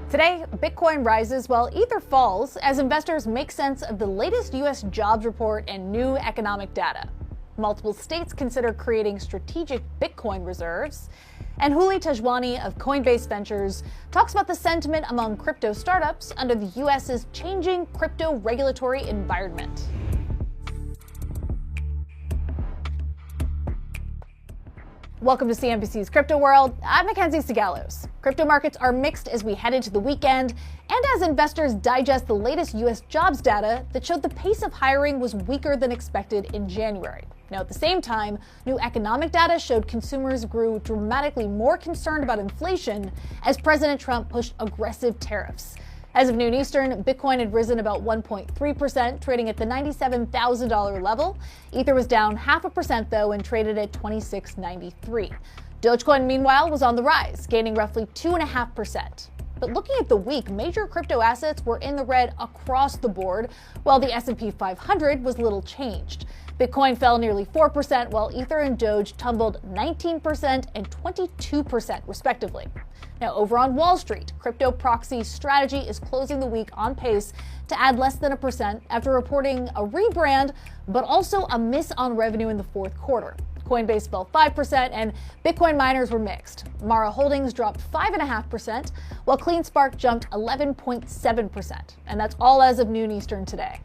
Today, Bitcoin rises while Ether falls as investors make sense of the latest U.S. jobs report and new economic data. Multiple states consider creating strategic Bitcoin reserves. And Huli Tejwani of Coinbase Ventures talks about the sentiment among crypto startups under the U.S.'s changing crypto regulatory environment. Welcome to CNBC's Crypto World. I'm Mackenzie Sigalos. Crypto markets are mixed as we head into the weekend and as investors digest the latest U.S. jobs data that showed the pace of hiring was weaker than expected in January. Now, at the same time, new economic data showed consumers grew dramatically more concerned about inflation as President Trump pushed aggressive tariffs. As of noon Eastern, Bitcoin had risen about 1.3%, trading at the $97,000 level. Ether was down 0.5% though and traded at $26.93. Dogecoin, meanwhile, was on the rise, gaining roughly 2.5%. But looking at the week, major crypto assets were in the red across the board, while the S&P 500 was little changed. Bitcoin fell nearly 4%, while Ether and Doge tumbled 19% and 22% respectively. Now, over on Wall Street, crypto proxy Strategy is closing the week on pace to add less than 1% after reporting a rebrand, but also a miss on revenue in the fourth quarter. Coinbase fell 5%, and Bitcoin miners were mixed. Mara Holdings dropped 5.5%, while CleanSpark jumped 11.7%. And that's all as of noon Eastern today.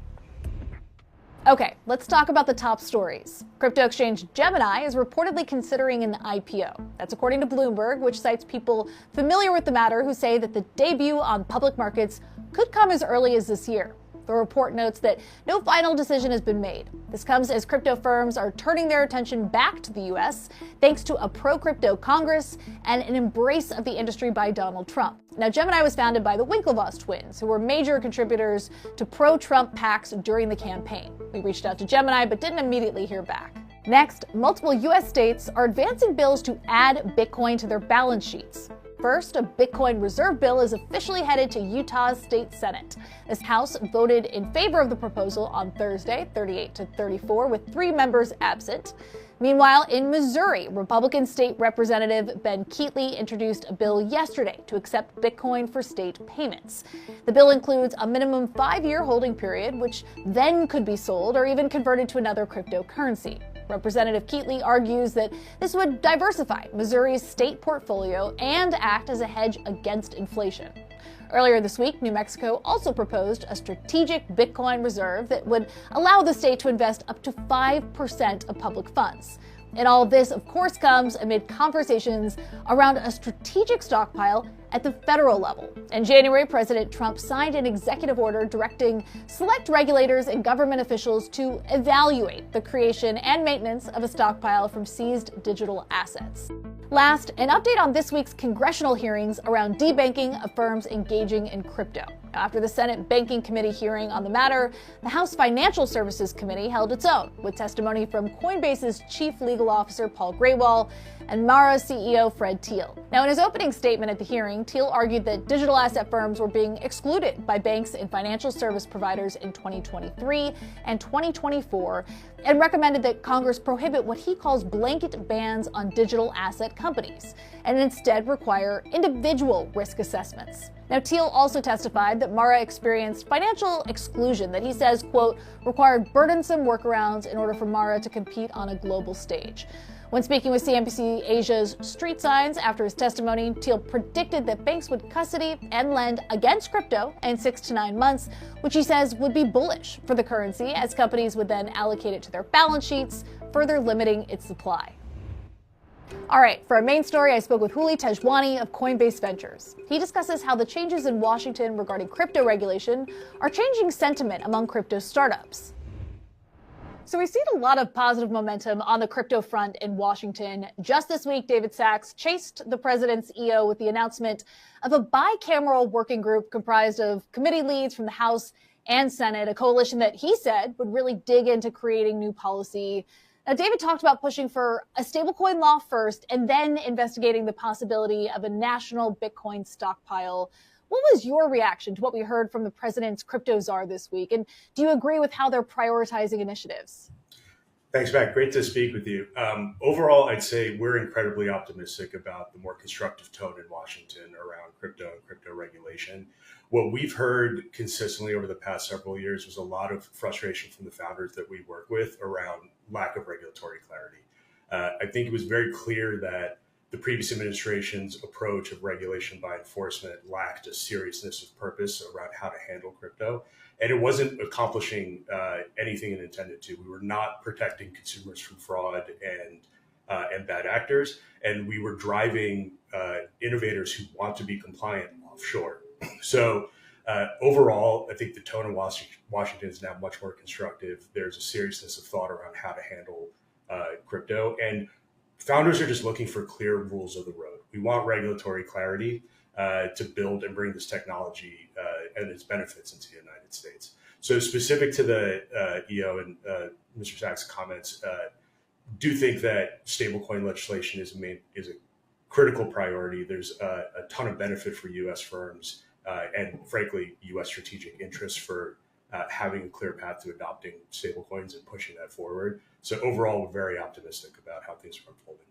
Okay, let's talk about the top stories. Crypto exchange Gemini is reportedly considering an IPO. That's according to Bloomberg, which cites people familiar with the matter who say that the debut on public markets could come as early as this year. The report notes that no final decision has been made. This comes as crypto firms are turning their attention back to the U.S. thanks to a pro-crypto Congress and an embrace of the industry by Donald Trump. Now, Gemini was founded by the Winklevoss twins, who were major contributors to pro-Trump PACs during the campaign. We reached out to Gemini but didn't immediately hear back. Next, multiple U.S. states are advancing bills to add Bitcoin to their balance sheets. First, a Bitcoin reserve bill is officially headed to Utah's state Senate. This House voted in favor of the proposal on Thursday, 38-34, with 3 members absent. Meanwhile, in Missouri, Republican State Representative Ben Keatley introduced a bill yesterday to accept Bitcoin for state payments. The bill includes a minimum 5-year holding period, which then could be sold or even converted to another cryptocurrency. Representative Keatley argues that this would diversify Missouri's state portfolio and act as a hedge against inflation. Earlier this week, New Mexico also proposed a strategic Bitcoin reserve that would allow the state to invest up to 5% of public funds. And all of this, of course, comes amid conversations around a strategic stockpile at the federal level. In January, President Trump signed an executive order directing select regulators and government officials to evaluate the creation and maintenance of a stockpile from seized digital assets. Last, an update on this week's congressional hearings around debanking of firms engaging in crypto. After the Senate Banking Committee hearing on the matter, the House Financial Services Committee held its own, with testimony from Coinbase's Chief Legal Officer Paul Graywall and Mara CEO Fred Thiel. Now, in his opening statement at the hearing, Thiel argued that digital asset firms were being excluded by banks and financial service providers in 2023 and 2024, and recommended that Congress prohibit what he calls blanket bans on digital asset companies, and instead require individual risk assessments. Now, Thiel also testified that Mara experienced financial exclusion that he says, quote, required burdensome workarounds in order for Mara to compete on a global stage. When speaking with CNBC Asia's Street Signs after his testimony, Thiel predicted that banks would custody and lend against crypto in 6 to 9 months, which he says would be bullish for the currency as companies would then allocate it to their balance sheets, further limiting its supply. All right, for our main story, I spoke with Huli Tejwani of Coinbase Ventures. He discusses how the changes in Washington regarding crypto regulation are changing sentiment among crypto startups. So we've seen a lot of positive momentum on the crypto front in Washington. Just this week, David Sachs chased the president's EO with the announcement of a bicameral working group comprised of committee leads from the House and Senate, a coalition that he said would really dig into creating new policy. Now, David talked about pushing for a stablecoin law first and then investigating the possibility of a national Bitcoin stockpile. What was your reaction to what we heard from the president's crypto czar this week? And do you agree with how they're prioritizing initiatives? Thanks, Matt. Great to speak with you. Overall, I'd say we're incredibly optimistic about the more constructive tone in Washington around crypto and crypto regulation. What we've heard consistently over the past several years was a lot of frustration from the founders that we work with around lack of regulatory clarity. I think it was very clear that the previous administration's approach of regulation by enforcement lacked a seriousness of purpose around how to handle crypto. And it wasn't accomplishing anything it intended to. We were not protecting consumers from fraud and bad actors, and we were driving innovators who want to be compliant offshore. So overall, I think the tone in Washington is now much more constructive. There's a seriousness of thought around how to handle crypto, and founders are just looking for clear rules of the road. We want regulatory clarity to build and bring this technology and its benefits into the United States. So specific to the EO and Mr. Sachs' comments, do think that stablecoin legislation is a critical priority. There's a ton of benefit for U.S. firms and frankly, U.S. strategic interests for having a clear path to adopting stablecoins and pushing that forward. So overall, we're very optimistic about how things are unfolding.